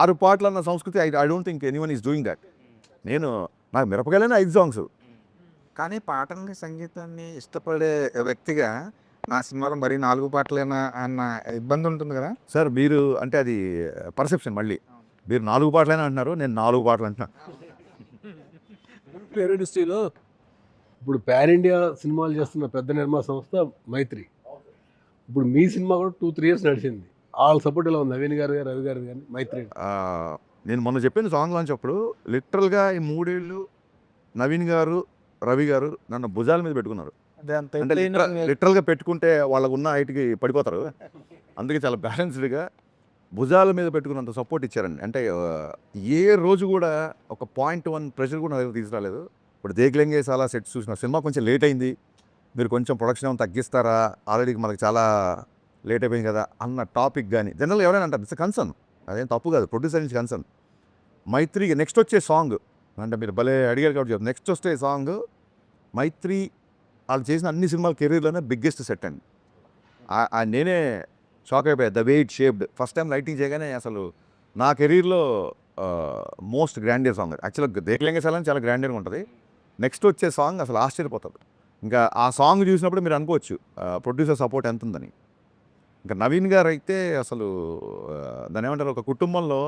6 పాటలు అన్న సంస్కృతి I don't think anyone is doing that. నాకు మిరపకాయలనే 5 సాంగ్స్. కానీ పాటల్ని సంగీతాన్ని ఇష్టపడే వ్యక్తిగా నా సినిమాలో మరీ 4 పాటలేనా అన్న ఇబ్బంది ఉంటుంది కదా. సార్ మీరు అంటే అది పర్సెప్షన్. మళ్ళీ మీరు 4 పాటలైనా అంటున్నారు, నేను 4 పాటలు అంటున్నాను. ఇండస్ట్రీలో ఇప్పుడు పాన్ ఇండియా సినిమాలు చేస్తున్న పెద్ద నిర్మాణ సంస్థ మైత్రి. ఇప్పుడు మీ సినిమా కూడా 2-3 ఇయర్స్ నడిచింది. వాళ్ళ సపోర్ట్ ఎలా ఉంది? నవీన్ గారు, రవి గారు కానీ మైత్రి. నేను మొన్న చెప్పిన సాంగ్ లాంచ్ అప్పుడు లిటరల్గా ఈ 3 ఏళ్ళు నవీన్ గారు, రవి గారు నన్ను భుజాల మీద పెట్టుకున్నారు. అంటే లిటరల్గా పెట్టుకుంటే వాళ్ళకు ఉన్న హైట్కి పడిపోతారు. అందుకే చాలా బ్యాలెన్స్డ్గా భుజాల మీద పెట్టుకున్నంత సపోర్ట్ ఇచ్చారండి. అంటే ఏ రోజు కూడా ఒక 0.1 ప్రెషర్ కూడా నా దగ్గర తీసుకురాలేదు. ఇప్పుడు దేక్లెంగే చాలా సెట్స్ చూసిన సినిమా కొంచెం లేట్ అయింది, మీరు కొంచెం ప్రొడక్షన్ ఏమైనా తగ్గిస్తారా, ఆల్రెడీ మనకు చాలా లేట్ అయిపోయింది కదా అన్న టాపిక్ కానీ జనరల్గా ఎవరైనా అంటారు. ఇట్స్ కన్సర్న్, అదేం తప్పు కాదు, ప్రొడ్యూసర్ నుంచి కన్సర్న్. మైత్రికి నెక్స్ట్ వచ్చే సాంగ్ అంటే మీరు భలే అడిగారు కాబట్టి చెప్తాను. నెక్స్ట్ వచ్చే సాంగ్ మైత్రి వాళ్ళు చేసిన అన్ని సినిమాల కెరీర్లోనే బిగ్గెస్ట్ సెట్ అండి. నేనే షాక్ అయిపోయాను. The way it shaped. First time lighting చేయగానే అసలు నా కెరీర్లో మోస్ట్ గ్రాండియర్ సాంగ్. యాక్చువల్గా దేక్లెంగే సాలని చాలా గ్రాండియర్గా ఉంటుంది. నెక్స్ట్ వచ్చే సాంగ్ అసలు ఆశ్చర్యపోతుంది. ఇంకా ఆ సాంగ్ చూసినప్పుడు మీరు అనుకోవచ్చు ప్రొడ్యూసర్ సపోర్ట్ ఎంత ఉందని. ఇంకా నవీన్ గారు అయితే అసలు దాని ఏమంటారు, ఒక కుటుంబంలో